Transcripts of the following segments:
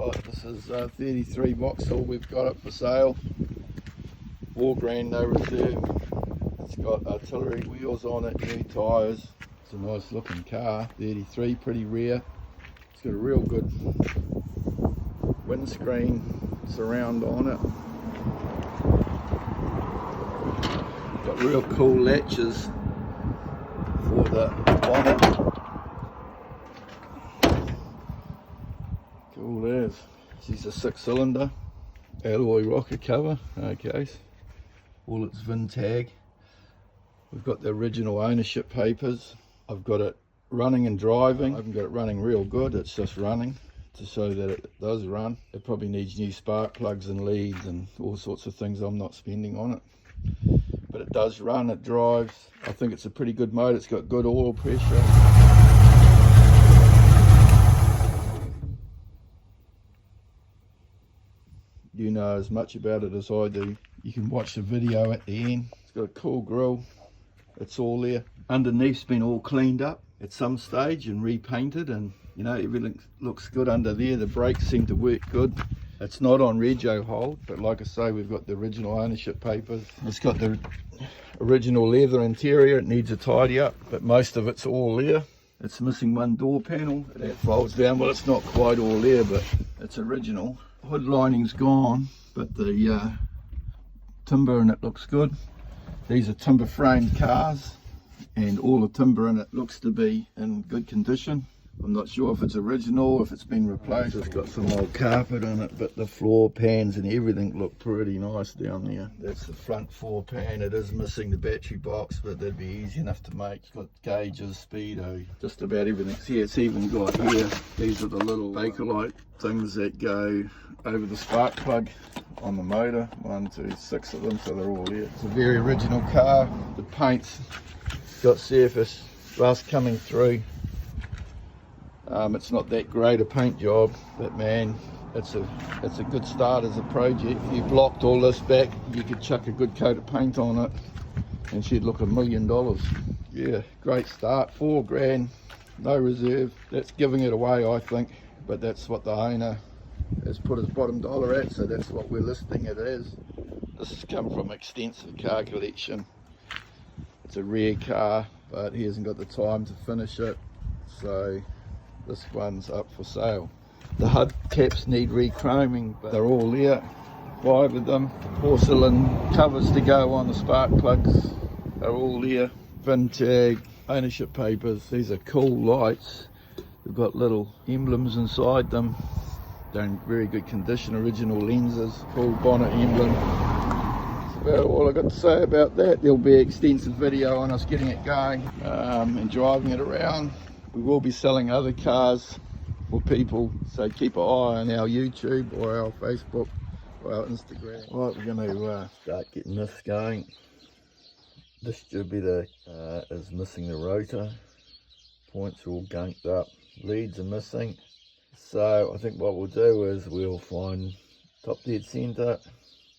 Right, this is 33 Vauxhall. We've got it for sale. $4,000, no reserve. It's got artillery wheels on it, new tyres. It's a nice looking car. 33, pretty rare. It's got a real good windscreen surround on it. Got real cool latches for the bonnet. Cool as. She's a 6-cylinder alloy rocker cover. Okay, all its VIN tag. We've got the original ownership papers. I've got it running and driving. I haven't got it running real good, it's just running to show that it does run. It probably needs new spark plugs and leads and all sorts of things I'm not spending on it. But it does run, it drives. I think it's a pretty good motor. It's got good oil pressure. You know as much about it as I do. You can watch the video at the end. It's got a cool grille. It's all there. Underneath's been all cleaned up at some stage and repainted, and you know, everything looks good under there. The brakes seem to work good. It's not on rego hold, but like I say, we've got the original ownership papers. It's got the original leather interior. It needs a tidy up, but most of it's all there. It's missing one door panel that folds down. Well, it's not quite all there, but it's original. Hood lining's gone, but the timber in it looks good. These are timber framed cars, and all the timber in it looks to be in good condition. I'm not sure if it's original, if it's been replaced. It's got some old carpet in it, but the floor pans and everything look pretty nice down there. That's the front floor pan. It is missing the battery box, but that'd be easy enough to make. It's got gauges, speedo, just about everything's here. It's even got here, these are the little Bakelite things that go over the spark plug on the motor. 1, 2, 6 of them, so they're all there. It's a very original car. The paint's got surface rust coming through. It's not that great a paint job, but man, it's a good start as a project. If you blocked all this back, you could chuck a good coat of paint on it and she'd look $1 million. Yeah, great start. $4,000, no reserve. That's giving it away, I think, but that's what the owner has put his bottom dollar at, so that's what we're listing it as. This has come from extensive car collection. It's a rare car, but he hasn't got the time to finish it, so this one's up for sale. The HUD caps need re-chroming, but they're all there, 5 of them. Porcelain covers to go on the spark plugs are all there. VIN tag, ownership papers. These are cool lights. They've got little emblems inside them. They're in very good condition, original lenses, full bonnet emblem. That's about all I've got to say about that. There'll be an extensive video on us getting it going and driving it around. We will be selling other cars for people, so keep an eye on our YouTube or our Facebook or our Instagram. Right, we're going to start getting this going. Distributor is missing the rotor. Points are all gunked up. Leads are missing. So I think what we'll do is we'll find top dead centre,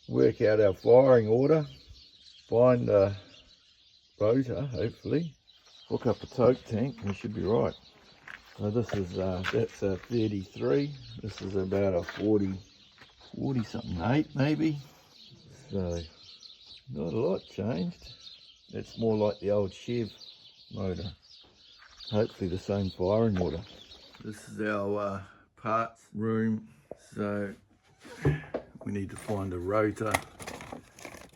work out our firing order, find a rotor hopefully, hook up a toke tank, and we should be right. So this is that's a 33. This is about a 40 something 8 maybe. So not a lot changed. It's more like the old Chev motor. Hopefully the same firing order. This is our parts room. So we need to find a rotor.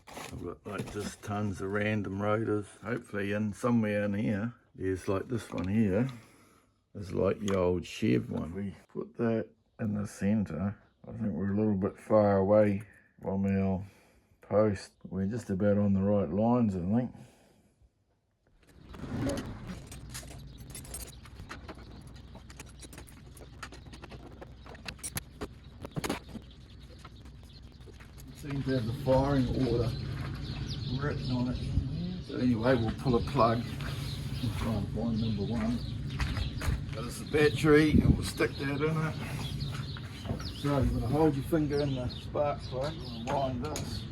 I've got like just tons of random rotors. Hopefully in somewhere in here, there's like this one here. It's like the old Chev one. We put that in the center. I think we're a little bit far away from our post. We're just about on the right lines, I think. Seem to have the firing order written on it. So anyway, we'll pull a plug and try and find number 1. There's the battery, and we'll stick that in it. So you're going to hold your finger in the spark plug and wind this.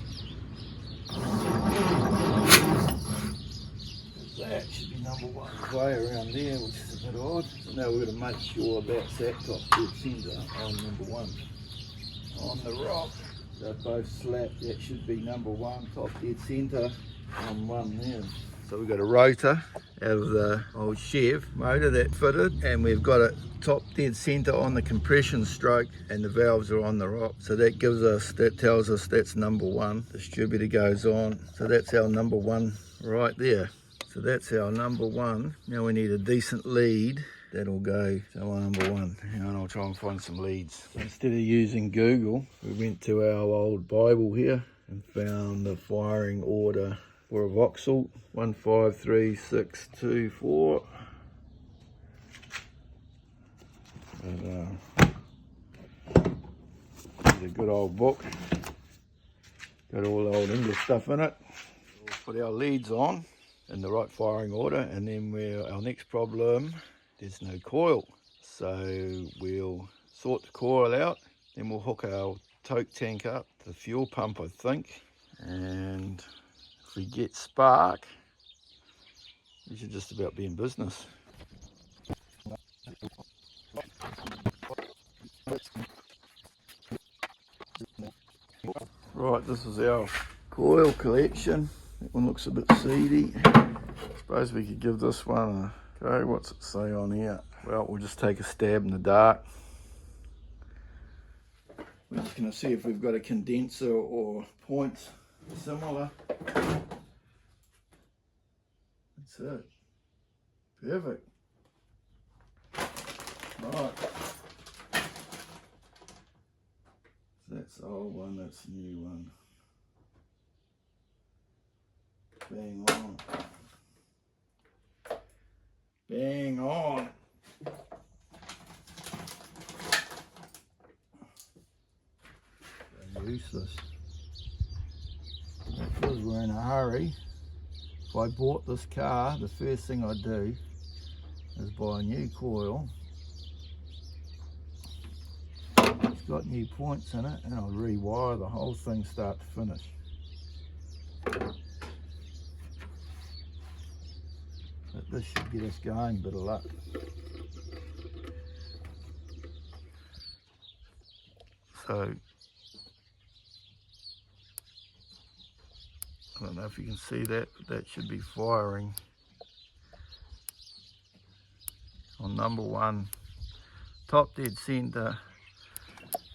That should be number 1. Way around there, which is Bit odd. So now we're going to make sure that's that top dead centre on number 1. On the rock, they're both slapped. That should be number 1, top dead centre on 1 there. So we've got a rotor out of the old Chev motor that fitted, and we've got it top dead centre on the compression stroke, and the valves are on the rock. So that tells us that's number 1. Distributor goes on. So that's our number 1 right there. So that's our number 1. Now we need a decent lead. That'll go to our number 1. Hang on, I'll try and find some leads. Instead of using Google, we went to our old Bible here and found the firing order for a Vauxhall 153624. It's a good old book. Got all the old English stuff in it. We'll put our leads on in the right firing order, and then our next problem, there's no coil. So we'll sort the coil out, then we'll hook our toke tank up to the fuel pump, I think, and if we get spark, we should just about be in business. Right, this is our coil collection. That one looks a bit seedy. Suppose we could give this one a go. What's it say on here? Well, we'll just take a stab in the dark. We're just going to see if we've got a condenser or points similar. That's it. Perfect. Right. That's the old one, that's the new one. Bang on. Bang on. They're useless. Because we're in a hurry. If I bought this car, the first thing I'd do is buy a new coil. It's got new points in it, and I'll rewire the whole thing start to finish. But this should get us going, bit of luck. So, I don't know if you can see that, but that should be firing on number 1, top dead centre,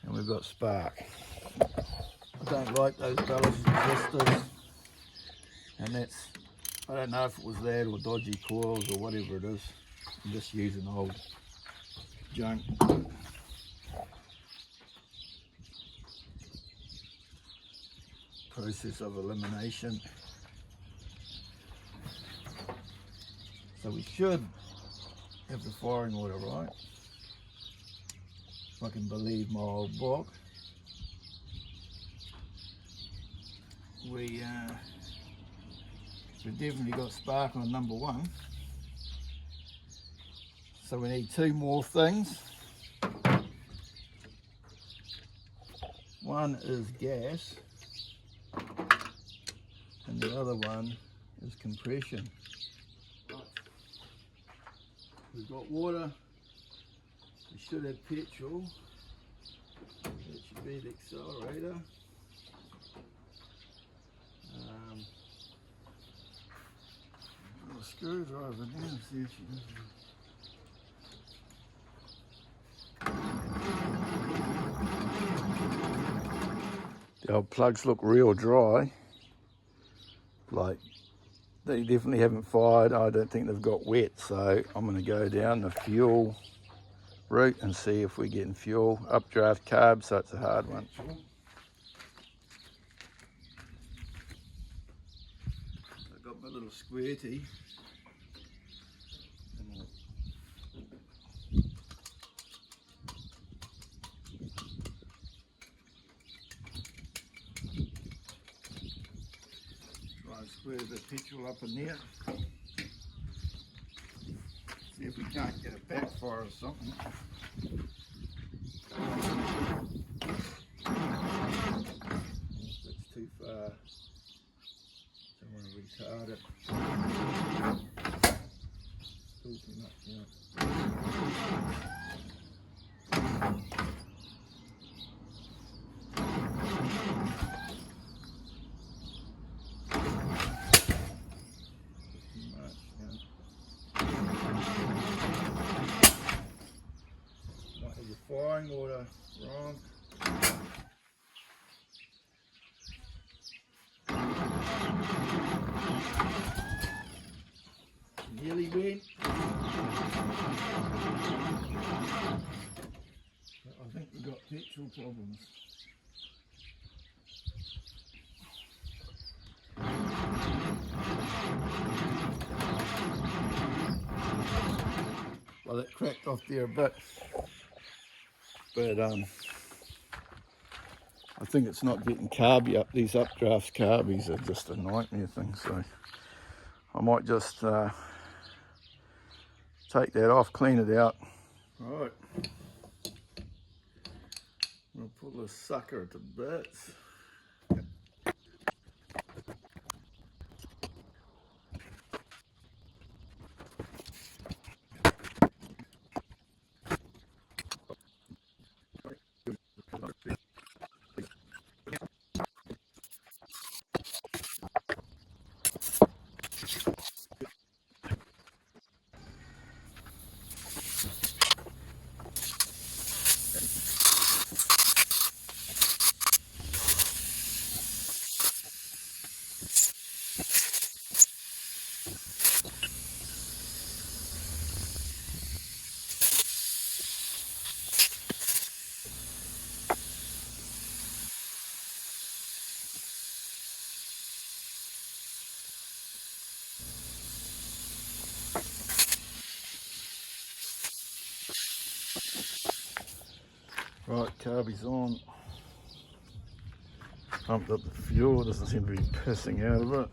and we've got spark. I don't like those ballast resistors, and that's, I don't know if it was that or dodgy coils or whatever it is. I'm just using old junk. Process of elimination. So we should have the firing order right, if I can believe my old book. We've definitely got spark on number 1. So we need 2 more things. One is gas, and the other one is compression. Right. We've got water, we should have petrol, that should be the accelerator. A screwdriver now, see if she does. The old plugs look real dry, like they definitely haven't fired. I don't think they've got wet, so I'm going to go down the fuel route and see if we're getting fuel. Updraft carb, so it's a hard one. I've got my little squirty. Square the petrol up in there. See if we can't get a backfire or something. That's too far. Don't want to retard it. Still too much now. Firing order wrong. Nearly went. But I think we've got petrol problems. Well, it cracked off there a bit. But I think it's not getting carby up. These updraft carbies are just a nightmare thing, so I might just take that off, clean it out. Right, I'll pull this sucker to bits. Right, carby's on. Pumped up the fuel, doesn't seem to be pissing out of it.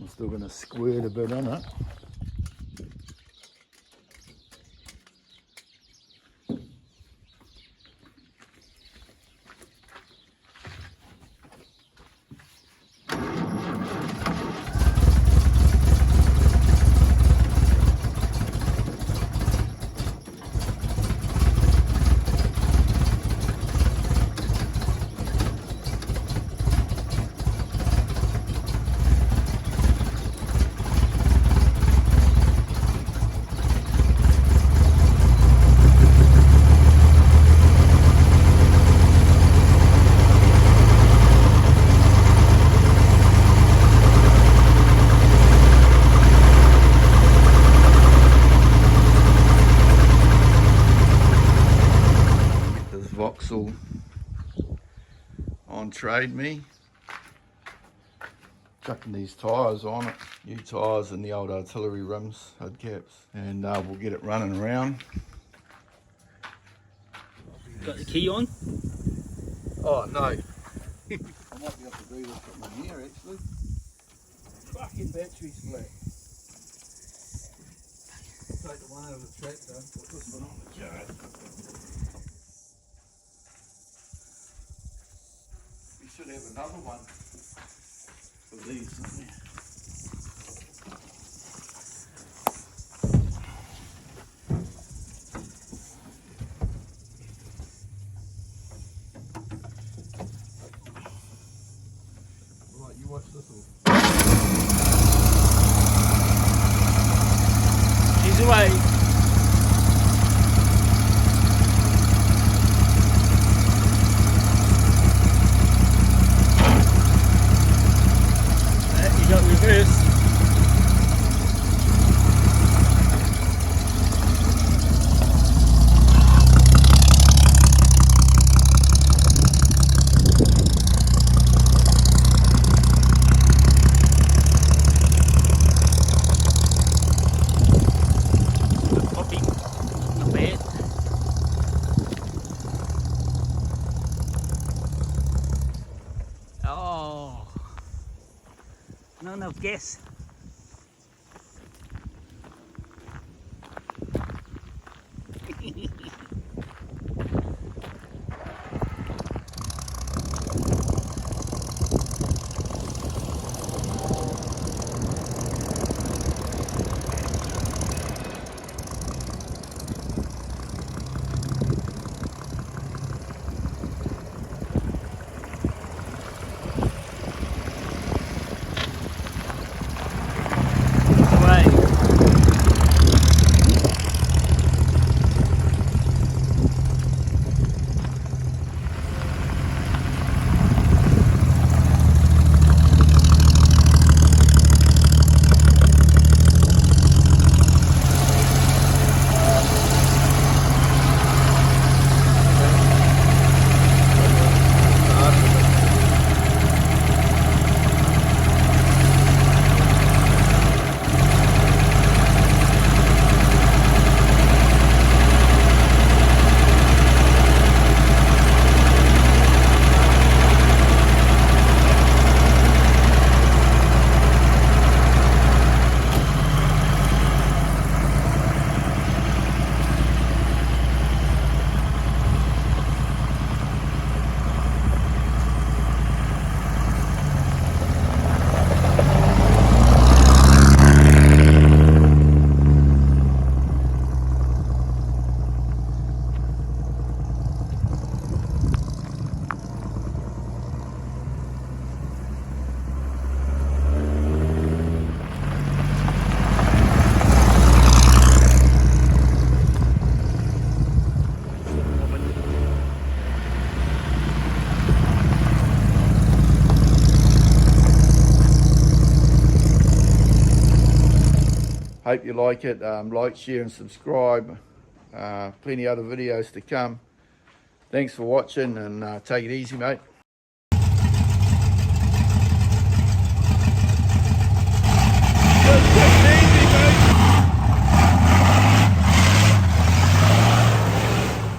I'm still going to squirt a bit in it. Vauxhall on Trade Me. Chucking these tyres on it, new tyres and the old artillery rims, hubcaps, and we'll get it running around. Got the key on? Oh no. I might be able to do this from in here actually. Fucking battery's black. Take the one out of the tractor, put this one on the charge. We should have another one for these in there. Right, you watch this one. She's away. You got reverse. Oh, not enough gas. Hope you like it. Like, share and subscribe. Plenty other videos to come. Thanks for watching, and take it easy, mate.